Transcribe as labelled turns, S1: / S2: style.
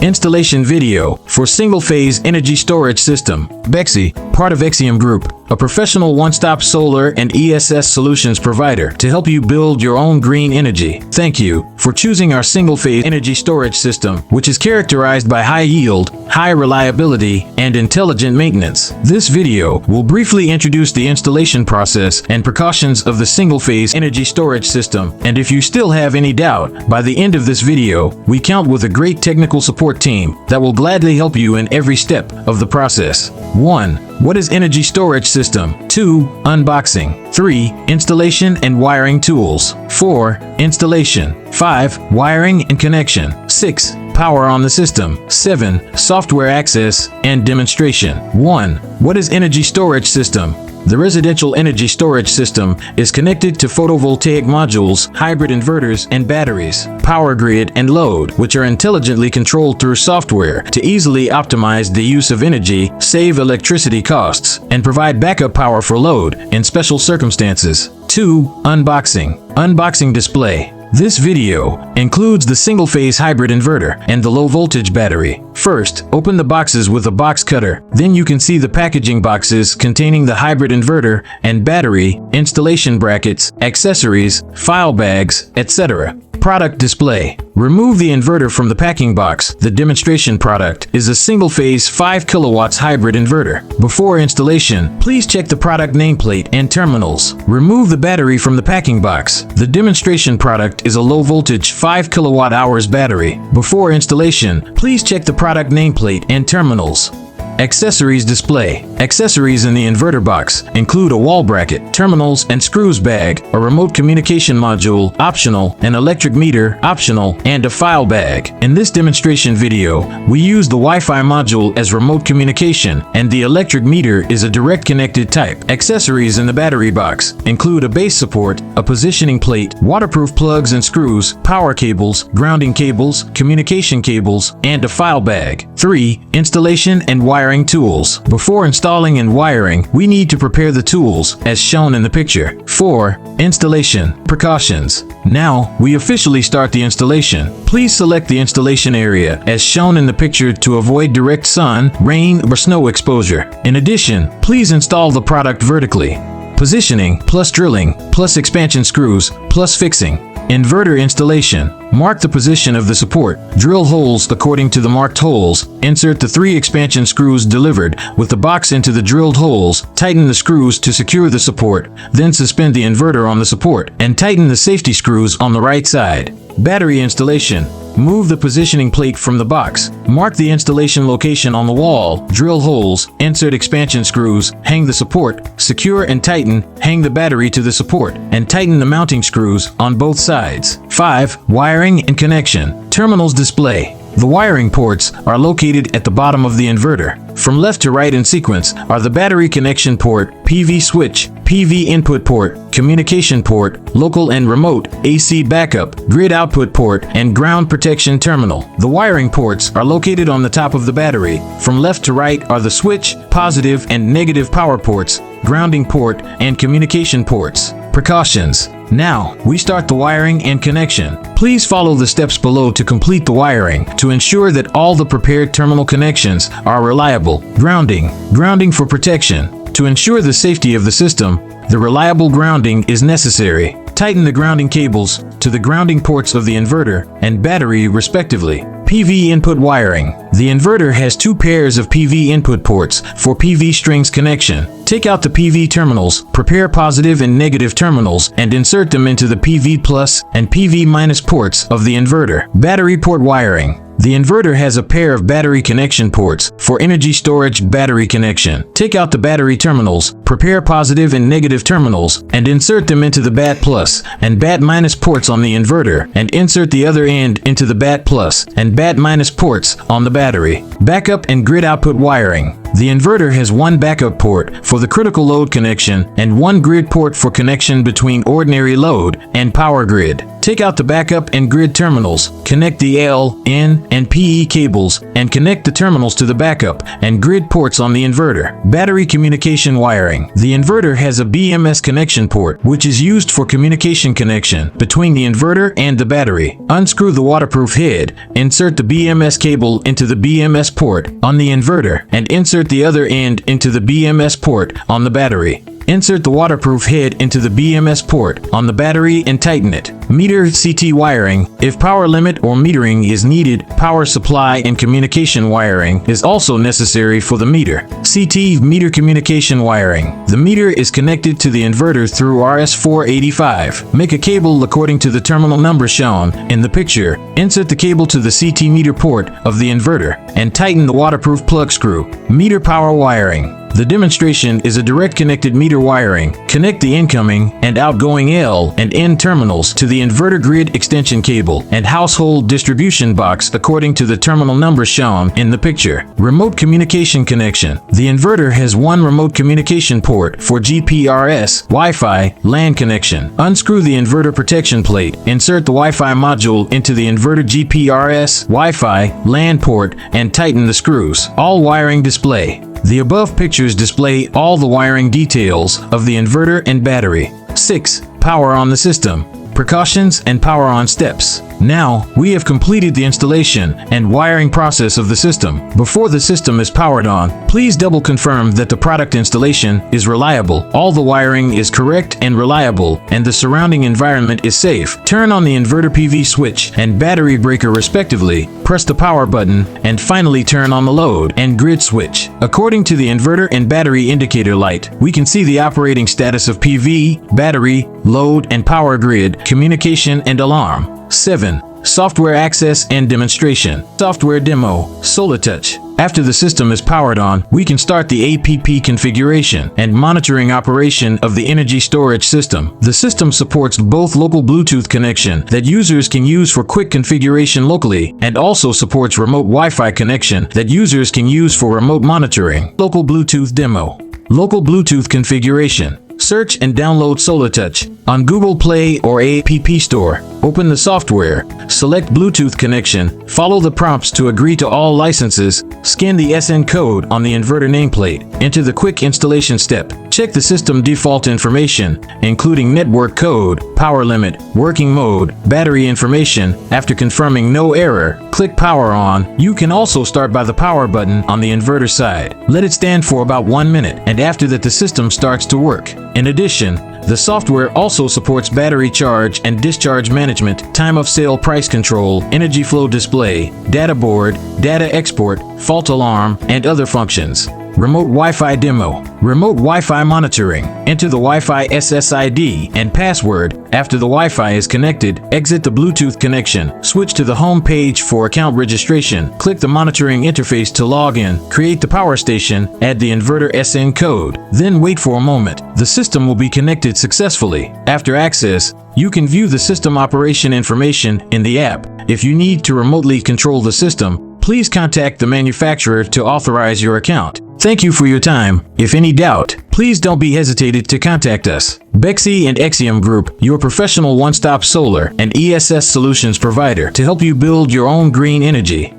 S1: Installation video for single-phase energy storage system. Bexie, part of Bexie Group, a professional one-stop solar and ESS solutions provider to help you build your own green energy. Thank you for choosing our single-phase energy storage system, which is characterized by high yield, high reliability, and intelligent maintenance. This video will briefly introduce the installation process and precautions of the single-phase energy storage system, and if you still have any doubt, by the end of this video, we count with a great technical support team that will gladly help you in every step of the process. 1. What is energy storage system? 2. Unboxing. 3. Installation and wiring tools. 4. Installation. 5. Wiring and connection. 6. Power on the system. 7. Software access and demonstration. 1. What is energy storage system? The residential energy storage system is connected to photovoltaic modules, hybrid inverters, and batteries, power grid, and load, which are intelligently controlled through software to easily optimize the use of energy, save electricity costs, and provide backup power for load in special circumstances. 2. Unboxing. Unboxing display. This video includes the single-phase hybrid inverter and the low-voltage battery. First, open the boxes with a box cutter. Then you can see the packaging boxes containing the hybrid inverter and battery, installation brackets, accessories, file bags, etc. Product display. Remove the inverter from the packing box. The demonstration product is a single-phase 5 kilowatts hybrid inverter. Before installation, please check the product nameplate and terminals. Remove the battery from the packing box. The demonstration product is a low-voltage 5 kilowatt hours battery. Before installation, please check the product nameplate and terminals. Accessories display. Accessories in the inverter box include a wall bracket, terminals and screws bag, a remote communication module, optional, an electric meter, optional, and a file bag. In this demonstration video, we use the Wi-Fi module as remote communication, and the electric meter is a direct connected type. Accessories in the battery box include a base support, a positioning plate, waterproof plugs and screws, power cables, grounding cables, communication cables, and a file bag. 3. Installation and wiring tools. Before installing and wiring, we need to prepare the tools as shown in the picture. 4. Installation. Precautions. Now, we officially start the installation. Please select the installation area as shown in the picture to avoid direct sun, rain, or snow exposure. In addition, please install the product vertically. Positioning plus drilling plus expansion screws plus fixing. Inverter installation. Mark the position of the support. Drill holes according to the marked holes. Insert the 3 expansion screws delivered with the box into the drilled holes. Tighten the screws to secure the support. Then suspend the inverter on the support and tighten the safety screws on the right side. Battery installation. Move the positioning plate from the box. Mark the installation location on the wall. Drill holes. Insert expansion screws. Hang the support. Secure and tighten. Hang the battery to the support and tighten the mounting screws on both sides. 5. Wiring and connection. Terminals display. The wiring ports are located at the bottom of the inverter. From left to right in sequence are the battery connection port, PV switch, PV input port, communication port, local and remote, AC backup, grid output port, and ground protection terminal. The wiring ports are located on the top of the battery. From left to right are the switch, positive and negative power ports, grounding port, and communication ports. Precautions. Now, we start the wiring and connection. Please follow the steps below to complete the wiring to ensure that all the prepared terminal connections are reliable. Grounding. Grounding for protection. To ensure the safety of the system, the reliable grounding is necessary. Tighten the grounding cables to the grounding ports of the inverter and battery respectively. PV input wiring. The inverter has 2 pairs of PV input ports for PV strings connection. Take out the PV terminals, prepare positive and negative terminals, and insert them into the PV plus and PV minus ports of the inverter. Battery port wiring. The inverter has a pair of battery connection ports for energy storage battery connection. Take out the battery terminals, prepare positive and negative terminals, and insert them into the BAT plus and BAT minus ports on the inverter, and insert the other end into the BAT plus and BAT minus ports on the battery. Backup and grid output wiring. The inverter has one backup port for the critical load connection and one grid port for connection between ordinary load and power grid. Take out the backup and grid terminals, connect the L, N, and PE cables, and connect the terminals to the backup and grid ports on the inverter. Battery communication wiring. The inverter has a BMS connection port, which is used for communication connection between the inverter and the battery. Unscrew the waterproof head, insert the BMS cable into the BMS port on the inverter, and insert the other end into the BMS port on the battery. Insert the waterproof head into the BMS port on the battery and tighten it. Meter CT wiring. If power limit or metering is needed, power supply and communication wiring is also necessary for the meter. CT meter communication wiring. The meter is connected to the inverter through RS485. Make a cable according to the terminal number shown in the picture. Insert the cable to the CT meter port of the inverter and tighten the waterproof plug screw. Meter power wiring. The demonstration is a direct connected meter wiring. Connect the incoming and outgoing L and N terminals to the inverter grid extension cable and household distribution box according to the terminal number shown in the picture. Remote communication connection. The inverter has one remote communication port for GPRS, Wi-Fi, LAN connection. Unscrew the inverter protection plate. Insert the Wi-Fi module into the inverter GPRS, Wi-Fi, LAN port and tighten the screws. All wiring display. The above pictures display all the wiring details of the inverter and battery. 6. Power on the system. Precautions and power on steps. Now, we have completed the installation and wiring process of the system. Before the system is powered on, please double confirm that the product installation is reliable, all the wiring is correct and reliable, and the surrounding environment is safe. Turn on the inverter PV switch and battery breaker respectively, press the power button, and finally turn on the load and grid switch. According to the inverter and battery indicator light, we can see the operating status of PV, battery, load, and power grid, communication, and alarm. 7. Software access and demonstration. Software demo. SolarTouch. After the system is powered on, we can start the APP configuration and monitoring operation of the energy storage system. The system supports both local Bluetooth connection that users can use for quick configuration locally and also supports remote Wi-Fi connection that users can use for remote monitoring. Local Bluetooth demo. Local Bluetooth configuration. Search and download SolarTouch on Google Play or App Store. Open the software, select Bluetooth connection, follow the prompts to agree to all licenses, scan the SN code on the inverter nameplate, enter the quick installation step. Check the system default information, including network code, power limit, working mode, battery information. After confirming no error, click power on. You can also start by the power button on the inverter side. Let it stand for about 1 minute, and after that the system starts to work. In addition, the software also supports battery charge and discharge management, time of sale price control, energy flow display, data board, data export, fault alarm, and other functions. Remote Wi-Fi demo. Remote Wi-Fi monitoring. Enter the Wi-Fi SSID and password. After the Wi-Fi is connected, exit the Bluetooth connection. Switch to the home page for account registration. Click the monitoring interface to log in. Create the power station. Add the inverter SN code. Then wait for a moment. The system will be connected successfully. After access, you can view the system operation information in the app. If you need to remotely control the system, please contact the manufacturer to authorize your account. Thank you for your time. If any doubt, please don't be hesitated to contact us. Bexie and Exium Group, your professional one-stop solar and ESS solutions provider to help you build your own green energy.